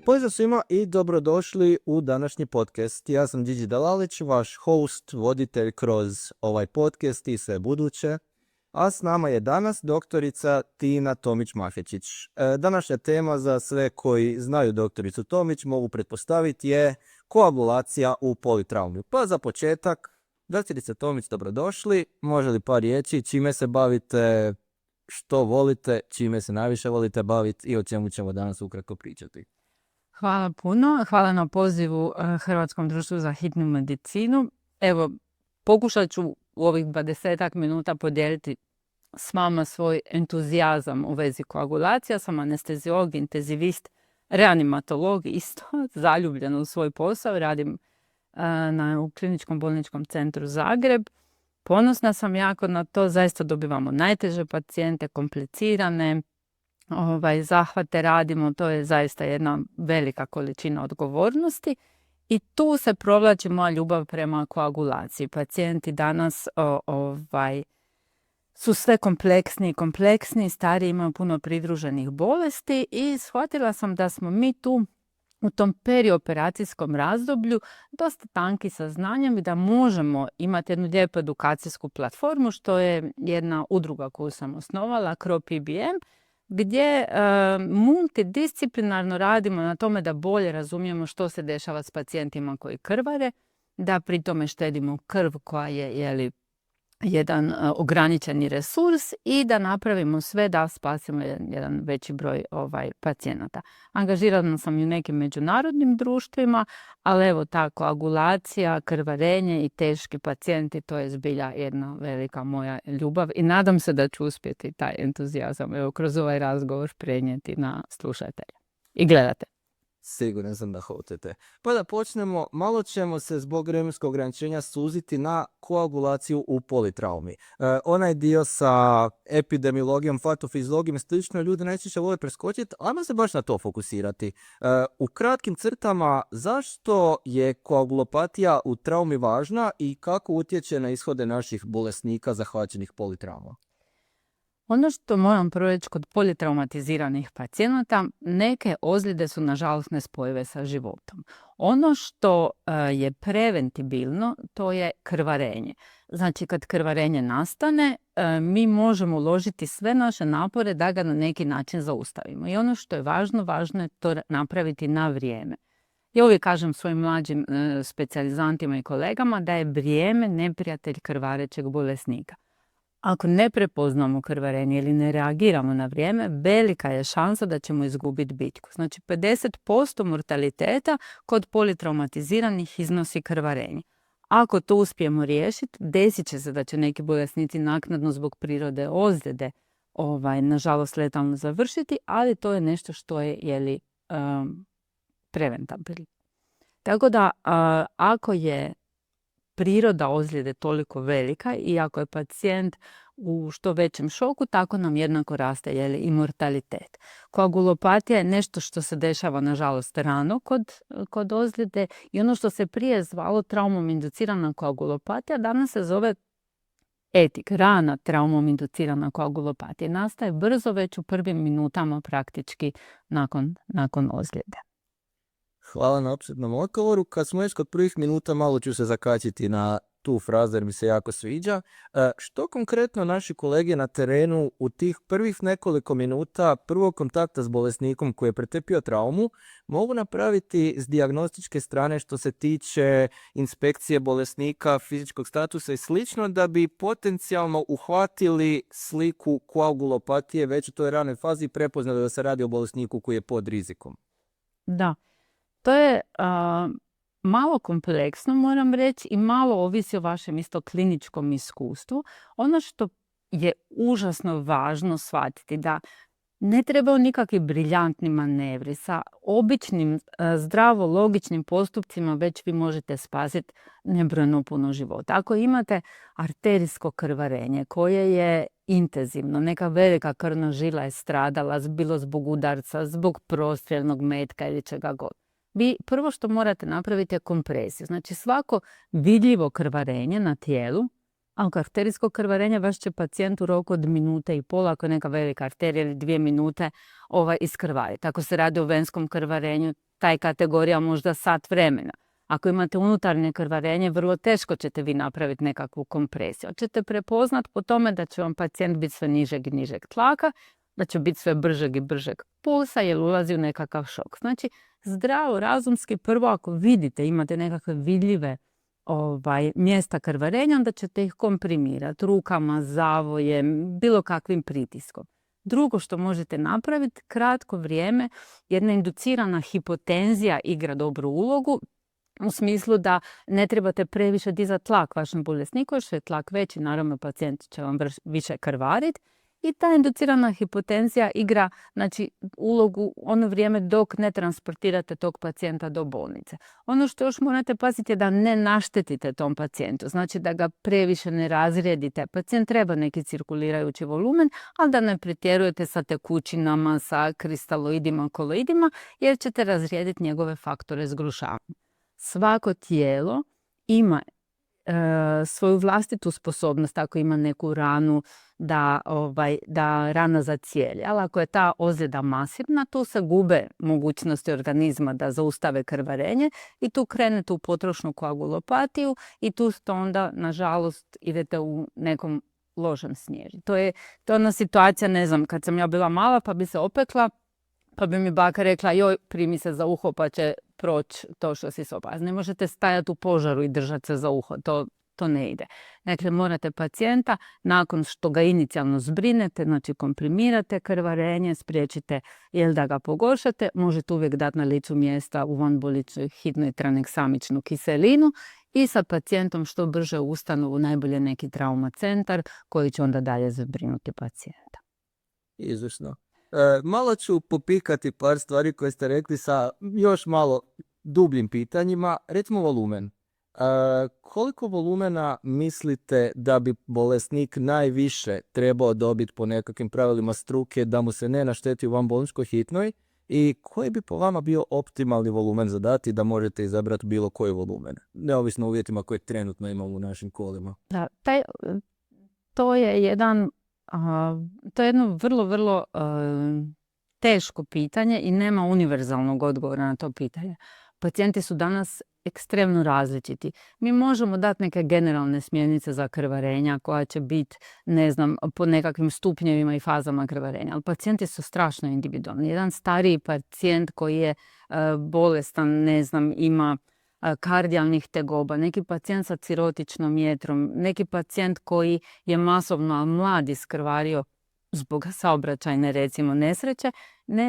Pozdrav svima i dobrodošli u današnji podcast. Ja sam Điđi Dalalić, vaš host, voditelj kroz ovaj podcast i sve buduće. A s nama je danas doktorica Tina Tomić-Mahečić. Današnja tema za sve koji znaju doktoricu Tomić, mogu pretpostaviti, je koagulacija u politraumi. Pa za početak, doktorica Tomić, dobrodošli. Može li par riječi, čime se bavite, što volite, čime se najviše volite baviti i o čemu ćemo danas ukratko pričati? Hvala puno. Hvala na pozivu Hrvatskom društvu za hitnu medicinu. Evo, pokušat ću u ovih 20 minuta podijeliti s vama svoj entuzijazam u vezi koagulacija. Sam anesteziolog, intenzivist, reanimatolog, isto zaljubljen u svoj posao. Radim u Kliničkom bolničkom centru Zagreb. Ponosna sam jako na to. Zaista dobivamo najteže pacijente, komplicirane, zahvate radimo, to je zaista jedna velika količina odgovornosti i tu se provlači moja ljubav prema koagulaciji. Pacijenti danas su sve kompleksni, stari imaju puno pridruženih bolesti i shvatila sam da smo mi tu u tom perioperacijskom razdoblju dosta tanki sa znanjem i da možemo imati jednu lijepu edukacijsku platformu, što je jedna udruga koju sam osnovala, CRO-PBM, gdje multidisciplinarno radimo na tome da bolje razumijemo što se dešava s pacijentima koji krvare, da pri tome štedimo krv koja je jedan ograničeni resurs i da napravimo sve da spasimo jedan veći broj pacijenata. Angažirana sam i u nekim međunarodnim društvima, ali evo ta koagulacija, krvarenje i teški pacijenti, to je zbilja jedna velika moja ljubav i nadam se da ću uspjeti taj entuzijazam kroz ovaj razgovor prenijeti na slušatelje i gledate. Siguran sam da hoćete. Pa da počnemo, malo ćemo se zbog vremenskog ograničenja suziti na koagulaciju u politraumi. Onaj dio sa epidemiologijom, fatofiziologijom, slično ljudi najčešće vole preskočiti, ajmo se baš na to fokusirati. U kratkim crtama, zašto je koagulopatija u traumi važna i kako utječe na ishode naših bolesnika zahvaćenih politrauma? Ono što moram prvo reći kod politraumatiziranih pacijenata, neke ozljede su nažalost nespojive sa životom. Ono što je preventibilno, to je krvarenje. Znači kad krvarenje nastane, mi možemo uložiti sve naše napore da ga na neki način zaustavimo. I ono što je važno je to napraviti na vrijeme. Ja uvijek kažem svojim mlađim specijalizantima i kolegama da je vrijeme neprijatelj krvarećeg bolesnika. Ako ne prepoznamo krvarenje ili ne reagiramo na vrijeme, velika je šansa da ćemo izgubiti bitku. Znači 50% mortaliteta kod politraumatiziranih iznosi krvarenje. Ako to uspijemo riješiti, desit će se da će neki bolesnici naknadno zbog prirode ozljede nažalost letalno završiti, ali to je nešto što je preventabilno. Tako da ako je priroda ozljede toliko velika i ako je pacijent u što većem šoku, tako nam jednako raste i mortalitet. Koagulopatija je nešto što se dešava nažalost rano kod ozljede i ono što se prije zvalo traumom inducirana koagulopatija danas se zove ETIK, rana traumom inducirana koagulopatija. Nastaje brzo već u prvim minutama praktički nakon ozljede. Hvala na opširnom odgovoru. Kad smo već kod prvih minuta, malo ću se zakačiti na tu frazu jer mi se jako sviđa. Što konkretno naši kolege na terenu u tih prvih nekoliko minuta prvog kontakta s bolesnikom koji je pretrpio traumu mogu napraviti s dijagnostičke strane što se tiče inspekcije bolesnika, fizičkog statusa i slično, da bi potencijalno uhvatili sliku koagulopatije već u toj ranoj fazi i prepoznali da se radi o bolesniku koji je pod rizikom? Da. To je malo kompleksno, moram reći, i malo ovisi o vašem isto kliničkom iskustvu. Ono što je užasno važno shvatiti da ne trebaju nikakvi briljantni manevri. Sa običnim, zdravo logičnim postupcima već vi možete spasiti nebrojeno puno života. Ako imate arterijsko krvarenje koje je intenzivno, neka velika krvna žila je stradala, bilo zbog udarca, zbog prostrijelnog metka ili čega god, vi prvo što morate napraviti je kompresiju. Znači svako vidljivo krvarenje na tijelu A arterijsko krvarenje vaš će pacijent u roku od minute i pola, ako je neka velika arterija ili 2 minute, iskrvariti. Ako se radi o venskom krvarenju, taj kategorija možda sat vremena. Ako imate unutarnje krvarenje, vrlo teško ćete vi napraviti nekakvu kompresiju. Ćete prepoznat po tome da će vam pacijent biti sve nižeg i nižeg tlaka, da će biti sve bržeg i bržeg pulsa jer ulazi u nekakav šok. Znači, zdravo, razumski, prvo ako vidite, imate nekakve vidljive mjesta krvarenja, onda ćete ih komprimirati rukama, zavojem, bilo kakvim pritiskom. Drugo što možete napraviti, kratko vrijeme, jedna inducirana hipotenzija igra dobru ulogu, u smislu da ne trebate previše dizati tlak vašem bolesniku, jer što je tlak veći, naravno pacijent će vam više krvariti. I ta inducirana hipotenzija igra, znači, ulogu ono vrijeme dok ne transportirate tog pacijenta do bolnice. Ono što još morate paziti je da ne naštetite tom pacijentu, znači da ga previše ne razrijedite. Pacijent treba neki cirkulirajući volumen, ali da ne pretjerujete sa tekućinama, sa kristaloidima, koloidima, jer ćete razrijediti njegove faktore zgrušavanja. Svako tijelo ima svoju vlastitu sposobnost, ako ima neku ranu, da rana zacijelje. Ali ako je ta ozljeda masivna, tu se gube mogućnosti organizma da zaustave krvarenje i tu krenete u potrošnu koagulopatiju i tu ste onda, nažalost, idete u nekom lošem smjeru. To je ona situacija, ne znam, kad sam ja bila mala pa bi se opekla, pa bi mi baka rekla, joj, primi se za uho pa će proći to što si se opekla. Ne možete stajati u požaru i držati se za uho, to ne ide. Dakle, morate pacijenta, nakon što ga inicijalno zbrinete, znači komprimirate krvarenje, spriječite da ga pogoršate, možete uvijek dati na licu mjesta u vanbolničnoj hitnoj tranexamičnu kiselinu i sa pacijentom što brže u ustanovu, najbolje neki trauma centar koji će onda dalje zbrinuti pacijenta. Izvršno. Malo ću popikati par stvari koje ste rekli sa još malo dubljim pitanjima. Recimo volumen. Koliko volumena mislite da bi bolesnik najviše trebao dobiti po nekakvim pravilima struke da mu se ne našteti u vanbolničkoj hitnoj i koji bi po vama bio optimalni volumen za dati da možete izabrati bilo koji volumen, neovisno o uvjetima koje trenutno imamo u našim kolima? Da, to je jedno vrlo, vrlo teško pitanje i nema univerzalnog odgovora na to pitanje. Pacijenti su danas ekstremno različiti. Mi možemo dati neke generalne smjernice za krvarenja koja će biti, ne znam, po nekakvim stupnjevima i fazama krvarenja, ali pacijenti su strašno individualni. Jedan stariji pacijent koji je bolestan, ne znam, ima kardijalnih tegoba, neki pacijent sa cirotičnom jetrom, neki pacijent koji je masovno mlad iskrvario zbog saobraćajne, recimo, nesreće,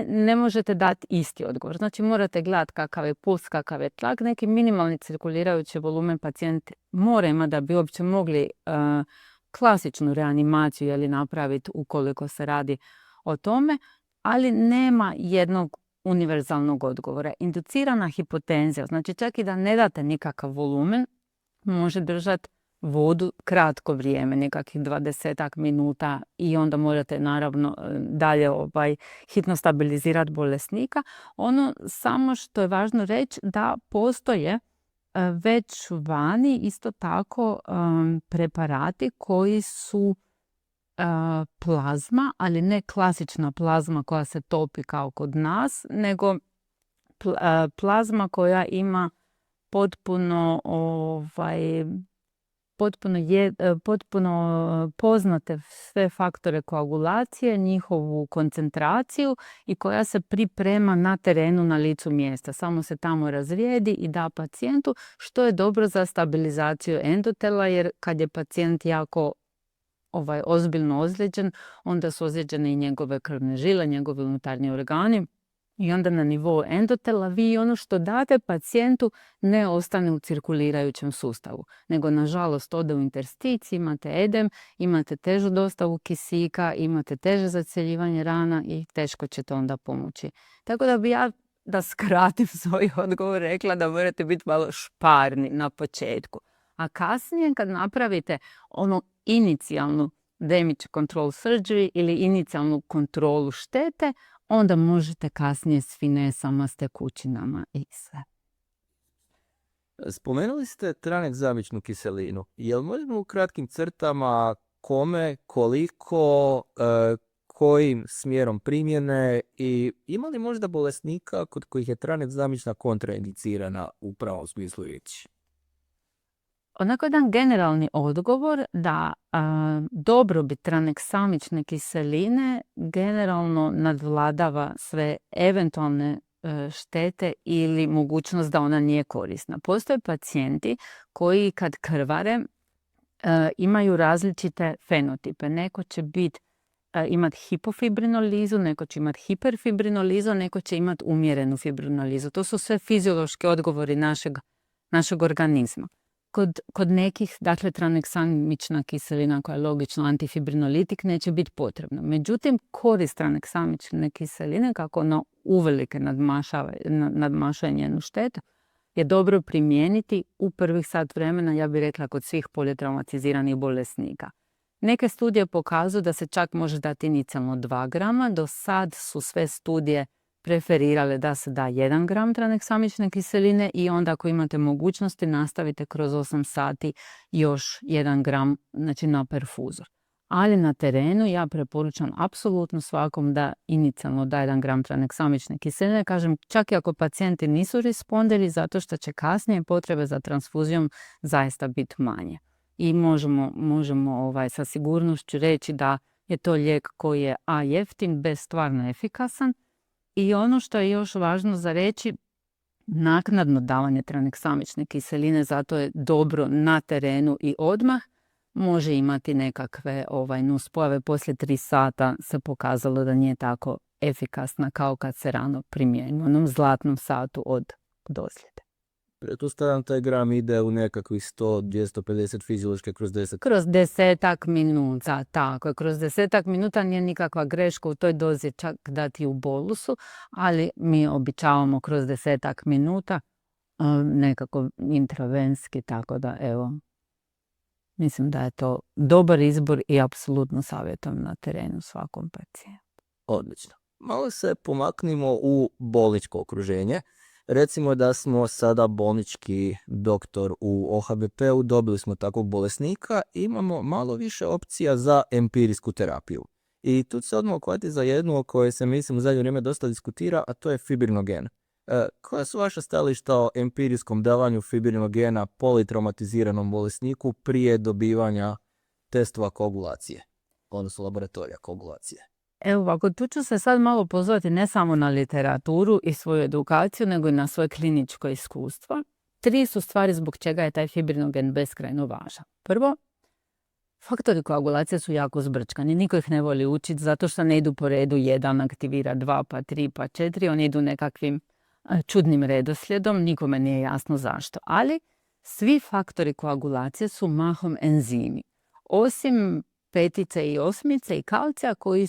ne možete dati isti odgovor. Znači, morate gledati kakav je puls, kakav je tlak, neki minimalni cirkulirajući volumen pacijent mora imati da bi uopće mogli klasičnu reanimaciju napraviti ukoliko se radi o tome, ali nema jednog univerzalnog odgovora. Inducirana hipotenzija, znači čak i da ne date nikakav volumen, može držati vodu kratko vrijeme, nekakvih 20 minuta i onda morate naravno dalje hitno stabilizirati bolesnika. Ono samo što je važno reći da postoje već vani isto tako preparati koji su plazma, ali ne klasična plazma koja se topi kao kod nas, nego plazma koja ima potpuno poznate sve faktore koagulacije, njihovu koncentraciju i koja se priprema na terenu na licu mjesta. Samo se tamo razrijedi i da pacijentu, što je dobro za stabilizaciju endotela, jer kad je pacijent jako ozbiljno ozlijeđen, onda su ozlijeđene i njegove krvne žile, njegovi unutarnji organi. I onda na nivou endotela vi ono što date pacijentu ne ostane u cirkulirajućem sustavu, nego nažalost ode u intersticij, imate edem, imate težu dostavu kisika, imate teže zacjeljivanje rana i teško ćete onda pomoći. Tako da bi ja, da skratim svoj odgovor, rekla da morate biti malo šparni na početku. A kasnije kad napravite ono inicijalnu damage control surgery ili inicijalnu kontrolu štete, onda možete kasnije s finesama, s tekućinama i sve. Spomenuli ste tranegzamičnu kiselinu. Jel možemo u kratkim crtama kome, koliko, kojim smjerom primjene i ima li možda bolesnika kod kojih je tranegzamična kontraindicirana u pravom smislu riječi? Onako jedan generalni odgovor da dobrobit tranexamične kiseline generalno nadvladava sve eventualne štete ili mogućnost da ona nije korisna. Postoje pacijenti koji kad krvare imaju različite fenotipe. Neko će imati hipofibrinolizu, neko će imati hiperfibrinolizu, neko će imati umjerenu fibrinolizu. To su sve fiziološki odgovori našeg organizma. Kod nekih, dakle, tranexamična kiselina koja je logično antifibrinolitik neće biti potrebna. Međutim, korist tranexamične kiseline, kako ona uvelike nadmašuje njenu štetu, je dobro primijeniti u prvih sat vremena, ja bih rekla, kod svih politraumatiziranih bolesnika. Neke studije pokazuju da se čak može dati inicijalno 2 grama, do sad su sve studije preferirale da se da 1 gram tranexamične kiseline i onda ako imate mogućnosti nastavite kroz 8 sati još 1 gram, znači na perfuzor. Ali na terenu ja preporučam apsolutno svakom da inicijalno da 1 gram tranexamične kiseline. Kažem, čak i ako pacijenti nisu responderi, zato što će kasnije potrebe za transfuzijom zaista biti manje. I možemo sa sigurnošću reći da je to lijek koji je jeftin, bez stvarno efikasan. I ono što je još važno za reći, naknadno davanje tranexamične kiseline, zato je dobro na terenu i odmah, može imati nekakve nuspojave. Poslije 3 sata se pokazalo da nije tako efikasna kao kad se rano primijeni, u onom zlatnom satu od dosljede. Pretpostavljam taj gram ide u nekakvih 100-250 fiziološke kroz 10. Kroz 10 minuta, tako je. Kroz 10 minuta nije nikakva greška u toj dozi čak dati u bolusu, ali mi običavamo kroz 10 minuta nekako intravenski, tako da evo, mislim da je to dobar izbor i apsolutno savjetujem na terenu svakom pacijentu. Odlično. Malo se pomaknimo u bolničko okruženje. Recimo da smo sada bolnički doktor u OHBP-u, dobili smo takvog bolesnika i imamo malo više opcija za empirijsku terapiju. I tu se odmah uhvati za jednu o kojoj se, mislim, u zadnje vrijeme dosta diskutira, a to je fibrinogen. Koja su vaša stajališta o empirijskom davanju fibrinogena politraumatiziranom bolesniku prije dobivanja testova koagulacije, odnosno laboratorija koagulacije? Evo ovako, tu ću se sad malo pozvati ne samo na literaturu i svoju edukaciju, nego i na svoje kliničko iskustvo. 3 su stvari zbog čega je taj fibrinogen beskrajno važan. Prvo, faktori koagulacije su jako zbrčkani. Niko ih ne voli učiti zato što ne idu po redu 1 aktivira 2, pa 3, pa 4. Oni idu nekakvim čudnim redoslijedom. Nikome nije jasno zašto. Ali svi faktori koagulacije su mahom enzimi. Osim 5 i 8 i kalcija koji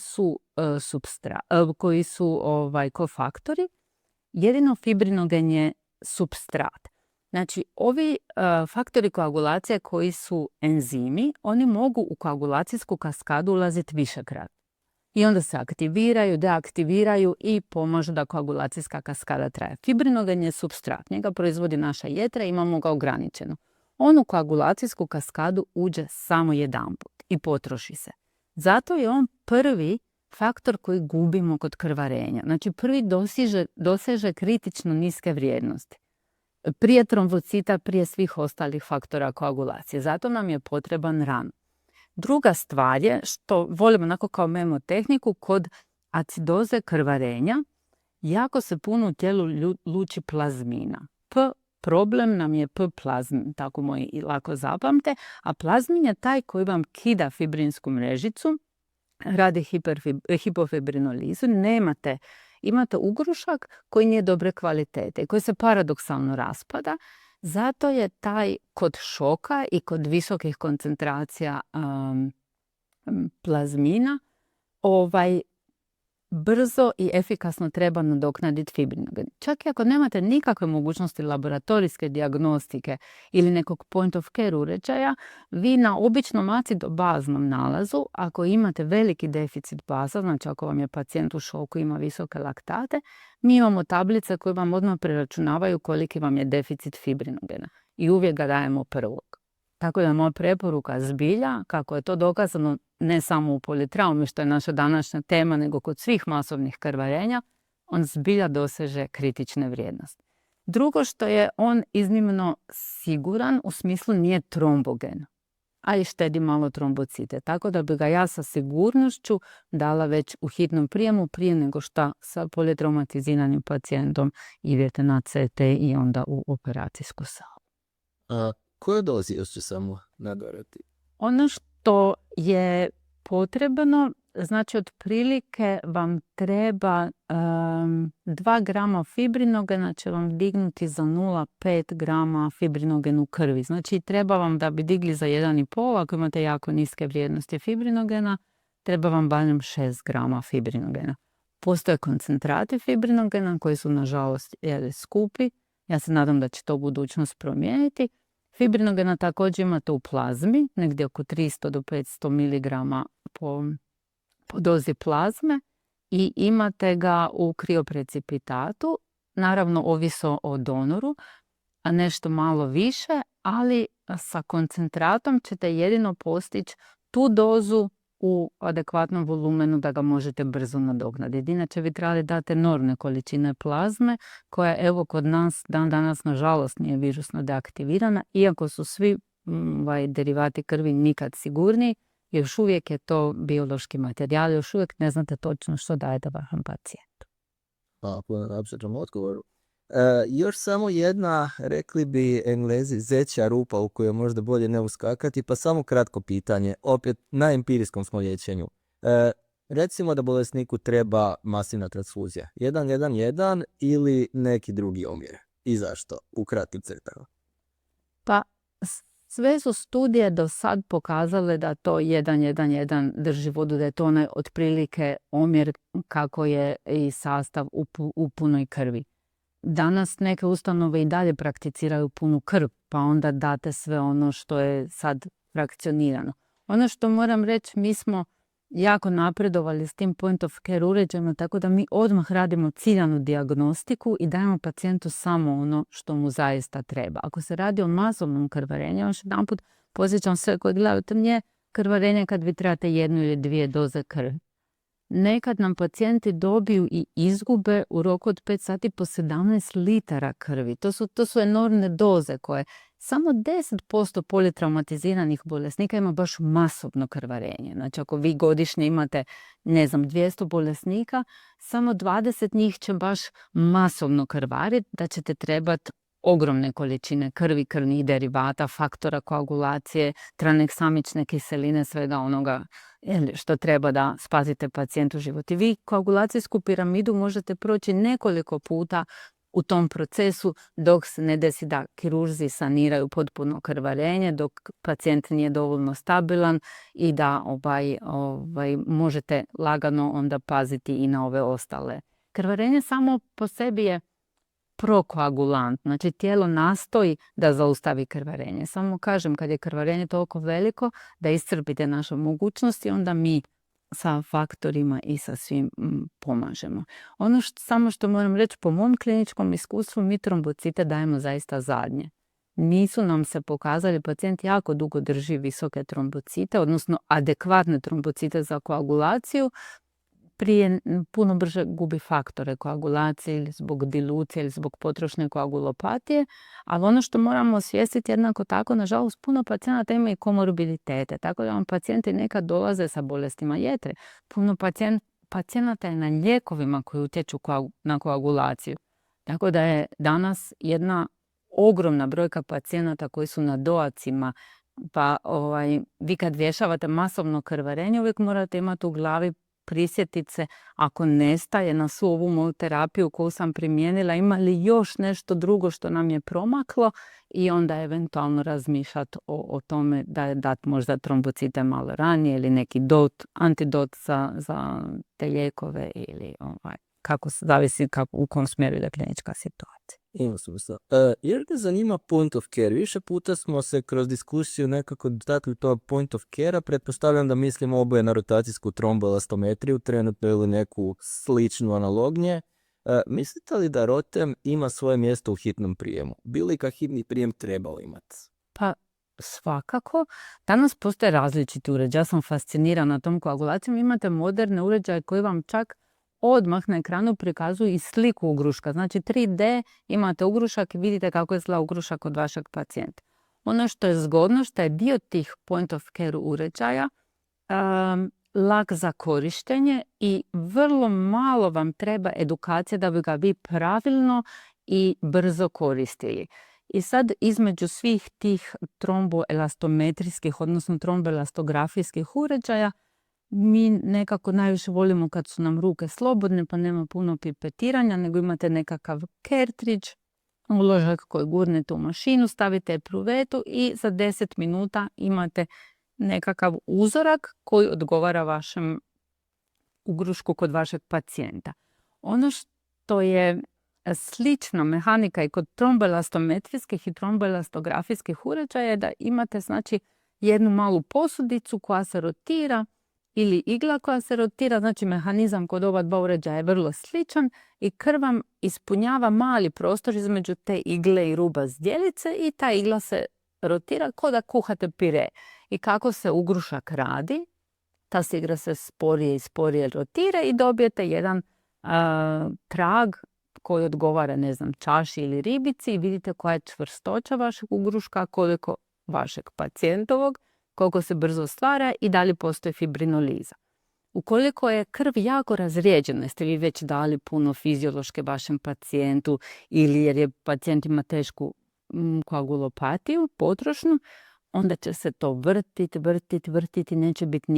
su kofaktori, jedino fibrinogen je supstrat. Znači, ovi faktori koagulacije koji su enzimi, oni mogu u koagulacijsku kaskadu ulaziti višekrat. I onda se aktiviraju, deaktiviraju i pomažu da koagulacijska kaskada traje. Fibrinogen je supstrat, njega proizvodi naša jetra i imamo ga ograničeno. On u koagulacijsku kaskadu uđe samo jedanput i potroši se. Zato je on prvi faktor koji gubimo kod krvarenja. Znači, prvi doseže kritično niske vrijednosti. Prije trombocita, prije svih ostalih faktora koagulacije. Zato nam je potreban rano. Druga stvar je što volimo onako kao memotehniku kod acidoze krvarenja, jako se puno u tijelu luči plazmina. Problem nam je plazmin, tako moji i lako zapamte, a plazmin je taj koji vam kida fibrinsku mrežicu, radi hipofibrinolizu, imate ugrušak koji nije dobre kvalitete i koji se paradoksalno raspada. Zato je taj kod šoka i kod visokih koncentracija plazmina brzo i efikasno treba nadoknaditi fibrinogen. Čak i ako nemate nikakve mogućnosti laboratorijske dijagnostike ili nekog point of care uređaja, vi na običnom acidobaznom nalazu, ako imate veliki deficit baza, znači ako vam je pacijent u šoku, ima visoke laktate, mi imamo tablice koje vam odmah preračunavaju koliki vam je deficit fibrinogena i uvijek ga dajemo prvog. Tako da moja preporuka zbilja, kako je to dokazano ne samo u politraumi, što je naša današnja tema, nego kod svih masovnih krvarenja, on zbilja doseže kritične vrijednosti. Drugo što je on iznimno siguran, u smislu nije trombogen, a i štedi malo trombocite. Tako da bi ga ja sa sigurnošću dala već u hitnom prijemu prije nego što sa politraumatiziranim pacijentom idete na CT i onda u operacijsku salu. Koju dozi još ću samo nadorati? Ono što je potrebno, znači otprilike vam treba 2 grama fibrinogena će vam dignuti za 0,5 grama fibrinogen u krvi. Znači treba vam da bi digli za 1,5, ako imate jako niske vrijednosti fibrinogena, treba vam barem 6 grama fibrinogena. Postoje koncentrati fibrinogena koji su nažalost skupi. Ja se nadam da će to budućnost promijeniti. Fibrinogena također imate u plazmi, negdje oko 300 do 500 mg po dozi plazme i imate ga u krioprecipitatu, naravno ovisno o donoru, a nešto malo više, ali sa koncentratom ćete jedino postići tu dozu u adekvatnom volumenu da ga možete brzo nadoknaditi. Inače vi trebali dati enormne količine plazme koja evo kod nas dan danas nažalost nije virusno deaktivirana, iako su svi derivati krvi nikad sigurniji, još uvijek je to biološki materijal, još uvijek ne znate točno što dajete vašem pacijentu. Hvala na apsolutnom odgovoru. Još samo jedna, rekli bi Englezi, zeća rupa u kojoj možda bolje ne uskakati, pa samo kratko pitanje, opet na empirijskom smo liječenju. Recimo da bolesniku treba masivna transfuzija, 1:1:1 ili neki drugi omjer. I zašto? U kratkim crtama. Pa sve su studije do sad pokazale da to 1:1:1 drži vodu, da je to onaj otprilike omjer kako je i sastav u punoj krvi. Danas neke ustanove i dalje prakticiraju punu krv, pa onda date sve ono što je sad frakcionirano. Ono što moram reći, mi smo jako napredovali s tim point of care uređajima, tako da mi odmah radimo ciljanu dijagnostiku i dajemo pacijentu samo ono što mu zaista treba. Ako se radi o masovnom krvarenju, još jedanput podsjećam sve koji gledaju, to nije krvarenje kad vi trebate 1 ili 2 doze krvi. Nekad nam pacijenti dobiju i izgube u roku od 5 sati po 17 litara krvi. To su enormne doze koje samo 10% politraumatiziranih bolesnika ima baš masovno krvarenje. Znači ako vi godišnje imate, 200 bolesnika, samo 20 njih će baš masovno krvariti, da ćete trebati ogromne količine krvi, krvnih derivata, faktora koagulacije, tranexamične kiseline, svega onoga što treba da spasite pacijentu život. I vi koagulacijsku piramidu možete proći nekoliko puta u tom procesu dok se ne desi da kirurzi saniraju potpuno krvarenje, dok pacijent nije dovoljno stabilan i da možete lagano onda paziti i na ove ostale. Krvarenje samo po sebi je prokoagulant, znači tijelo nastoji da zaustavi krvarenje. Samo kažem, kad je krvarenje toliko veliko da iscrpite naše mogućnosti, onda mi sa faktorima i sa svim pomažemo. Ono samo što moram reći, po mom kliničkom iskustvu, mi trombocite dajemo zaista zadnje. Nisu nam se pokazali, pacijent jako dugo drži visoke trombocite, odnosno adekvatne trombocite za koagulaciju, prije puno brže gubi faktore koagulacije ili zbog dilucije ili zbog potrošne koagulopatije, ali ono što moramo osvijestiti jednako tako, nažalost, puno pacijenata ima i komorbiditete, tako da vam pacijenti nekad dolaze sa bolestima jetre. Puno pacijenata je na lijekovima koji utječu na koagulaciju. Tako da je danas jedna ogromna brojka pacijenata koji su na doacima, pa vi kad rješavate masovno krvarenje uvijek morate imati u glavi prisjetiti se ako nestaje na svu ovu moju terapiju koju sam primijenila, ima li još nešto drugo što nam je promaklo i onda eventualno razmišljati o tome da je dati možda trombocite malo ranije ili neki antidot za te lijekove ili kako se zavisi u kom smjeru ide klinička situacija. Ima smisla. Jer me zanima point of care. Više puta smo se kroz diskusiju nekako dotakli to point of care-a. Pretpostavljam da mislimo oboje na rotacijsku tromboelastometriju, trenutno ili neku sličnu analogije. Mislite li da rotem ima svoje mjesto u hitnom prijemu? Bi li ga hitni prijem trebalo imati? Pa svakako. Danas postoje različiti uređaji. Ja sam fascinirana tom koagulacijom. Imate moderne uređaje koji vam čak odmah na ekranu prikazuju i sliku ugruška. Znači 3D imate ugrušak i vidite kako izgleda ugrušak od vašeg pacijenta. Ono što je zgodno, što je dio tih point of care uređaja lak za korištenje i vrlo malo vam treba edukacija da bi ga vi pravilno i brzo koristili. I sad između svih tih tromboelastometrijskih, odnosno tromboelastografijskih uređaja, mi nekako najviše volimo kad su nam ruke slobodne pa nema puno pipetiranja, nego imate nekakav cartridge, uložak koji gurnete u mašinu, stavite epruvetu i za 10 minuta imate nekakav uzorak koji odgovara vašem ugrušku kod vašeg pacijenta. Ono što je slična mehanika i kod tromboelastometrijskih i tromboelastografijskih uređaja je da imate znači jednu malu posudicu koja se rotira ili igla koja se rotira, znači mehanizam kod ova dva uređaja je vrlo sličan i krv vam ispunjava mali prostor između te igle i ruba zdjelice i ta igla se rotira kao da kuhate pire. I kako se ugrušak radi, ta se igra se sporije i sporije rotira i dobijete jedan trag koji odgovara, ne znam, čaši ili ribici i vidite koja je čvrstoća vašeg ugruška, koliko vašeg pacijentovog, koliko se brzo stvara i da li postoji fibrinoliza. Ukoliko je krv jako razrijeđena, jeste vi već dali puno fiziološke vašem pacijentu ili jer je pacijent ima tešku koagulopatiju, potrošnu, onda će se to vrtiti, neće biti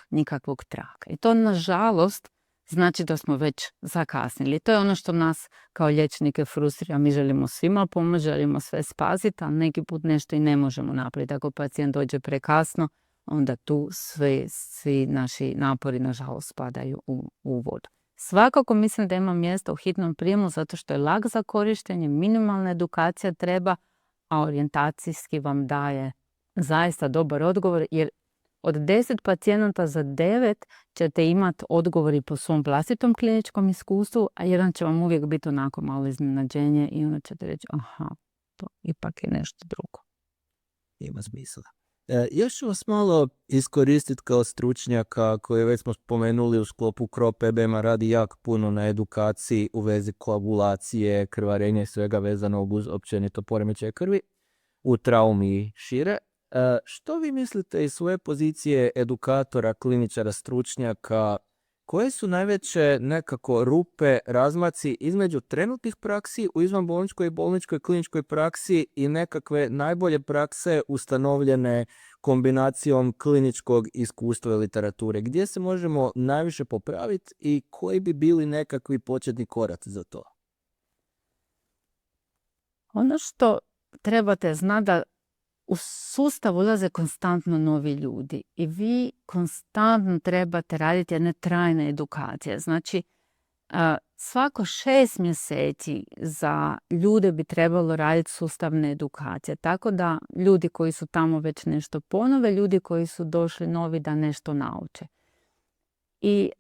nikakvog traga. I to, nažalost, znači da smo već zakasnili. To je ono što nas kao liječnike frustrira. Mi želimo svima pomoći, želimo sve spasiti, ali neki put nešto i ne možemo napraviti. Ako pacijent dođe prekasno, onda tu svi naši napori, nažalost, spadaju u vodu. Svakako mislim da ima mjesta u hitnom prijemu zato što je lak za korištenje, minimalna edukacija treba, a orijentacijski vam daje zaista dobar odgovor, jer od 10 pacijenata za 9 ćete imati odgovori po svom vlastitom kliničkom iskustvu, a jedan će vam uvijek biti onako malo iznenađenje i onda ćete reći aha, to ipak je nešto drugo. Ima smisla. Još ću vas malo iskoristiti kao stručnjaka koje već smo spomenuli u sklopu CRO PBM-a radi jako puno na edukaciji u vezi koagulacije, krvarenja i svega vezano uz općenito poremećaje krvi u traumi i šire. Što vi mislite iz svoje pozicije edukatora, kliničara, stručnjaka, koje su najveće nekako rupe, razmaci između trenutnih praksi u izvanbolničkoj i bolničkoj kliničkoj praksi i nekakve najbolje prakse ustanovljene kombinacijom kliničkog iskustva i literature? Gdje se možemo najviše popraviti i koji bi bili nekakvi početni koraci za to? Ono što trebate znati da u sustav ulaze konstantno novi ljudi i vi konstantno trebate raditi jedne trajne edukacije. Znači, svako 6 mjeseci za ljude bi trebalo raditi sustavne edukacije. Tako da ljudi koji su tamo već nešto ponove, ljudi koji su došli novi da nešto nauče. I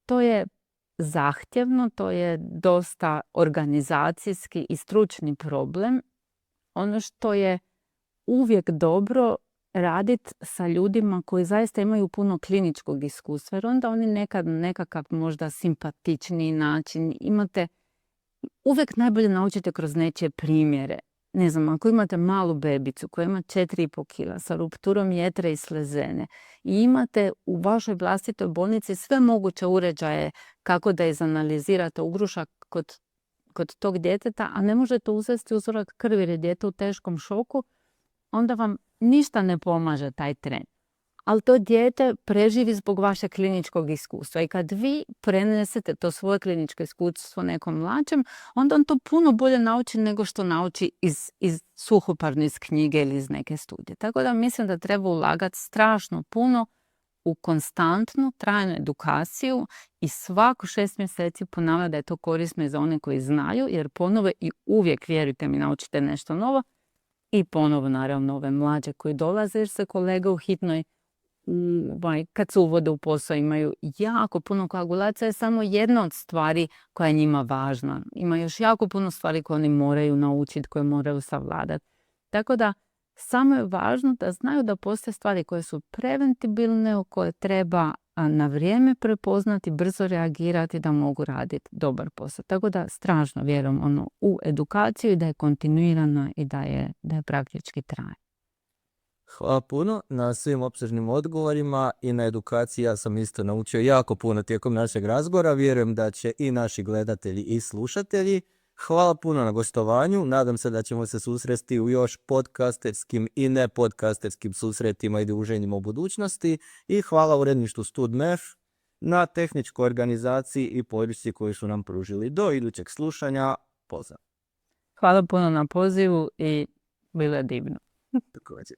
to je zahtjevno, to je dosta organizacijski i stručni problem. Ono što je uvijek dobro raditi sa ljudima koji zaista imaju puno kliničkog iskustva, jer onda oni nekakav možda simpatičniji način imate. Uvijek najbolje naučite kroz nečije primjere. Ne znam, ako imate malu bebicu koja ima 4,5 kila sa rupturom jetre i slezene i imate u vašoj vlastitoj bolnici sve moguće uređaje kako da izanalizirate ugrušak kod tog djeteta, a ne možete uzeti uzorak krvi jer je dijete u teškom šoku, onda vam ništa ne pomaže taj tren. ali to dijete preživi zbog vašeg kliničkog iskustva. I kad vi prenesete to svoje kliničko iskustvo nekom mlađem, onda on to puno bolje nauči nego što nauči iz suhoparno iz knjige ili iz neke studije. Tako da mislim da treba ulagati strašno puno u konstantnu, trajnu edukaciju i svako 6 mjeseci ponavljati da je to korisno i za one koji znaju, jer ponovo i uvijek, vjerujte mi, naučite nešto novo i ponovo naravno ove mlađe koji dolaze, jer se kolege u hitnoj kad se uvode u posao imaju jako puno koagulacija, je samo jedna od stvari koja je njima važna. Ima još jako puno stvari koje oni moraju naučiti, koje moraju savladati. Tako da samo je važno da znaju da postoje stvari koje su preventibilne, u koje treba na vrijeme prepoznati, brzo reagirati da mogu raditi dobar posao. Tako da strašno vjerujem u edukaciju i da je kontinuirana i da je praktički traje. Hvala puno na svim opsežnim odgovorima i na edukaciji. Ja sam isto naučio jako puno tijekom našeg razgovora. Vjerujem da će i naši gledatelji i slušatelji. Hvala puno na gostovanju. Nadam se da ćemo se susresti u još podcasterskim i ne podcasterskim susretima i druženjima u budućnosti. I hvala uredništvu StudMef na tehničkoj organizaciji i podršci koju su nam pružili. Do idućeg slušanja. Pozdrav. Hvala puno na pozivu i bilo je divno. Također.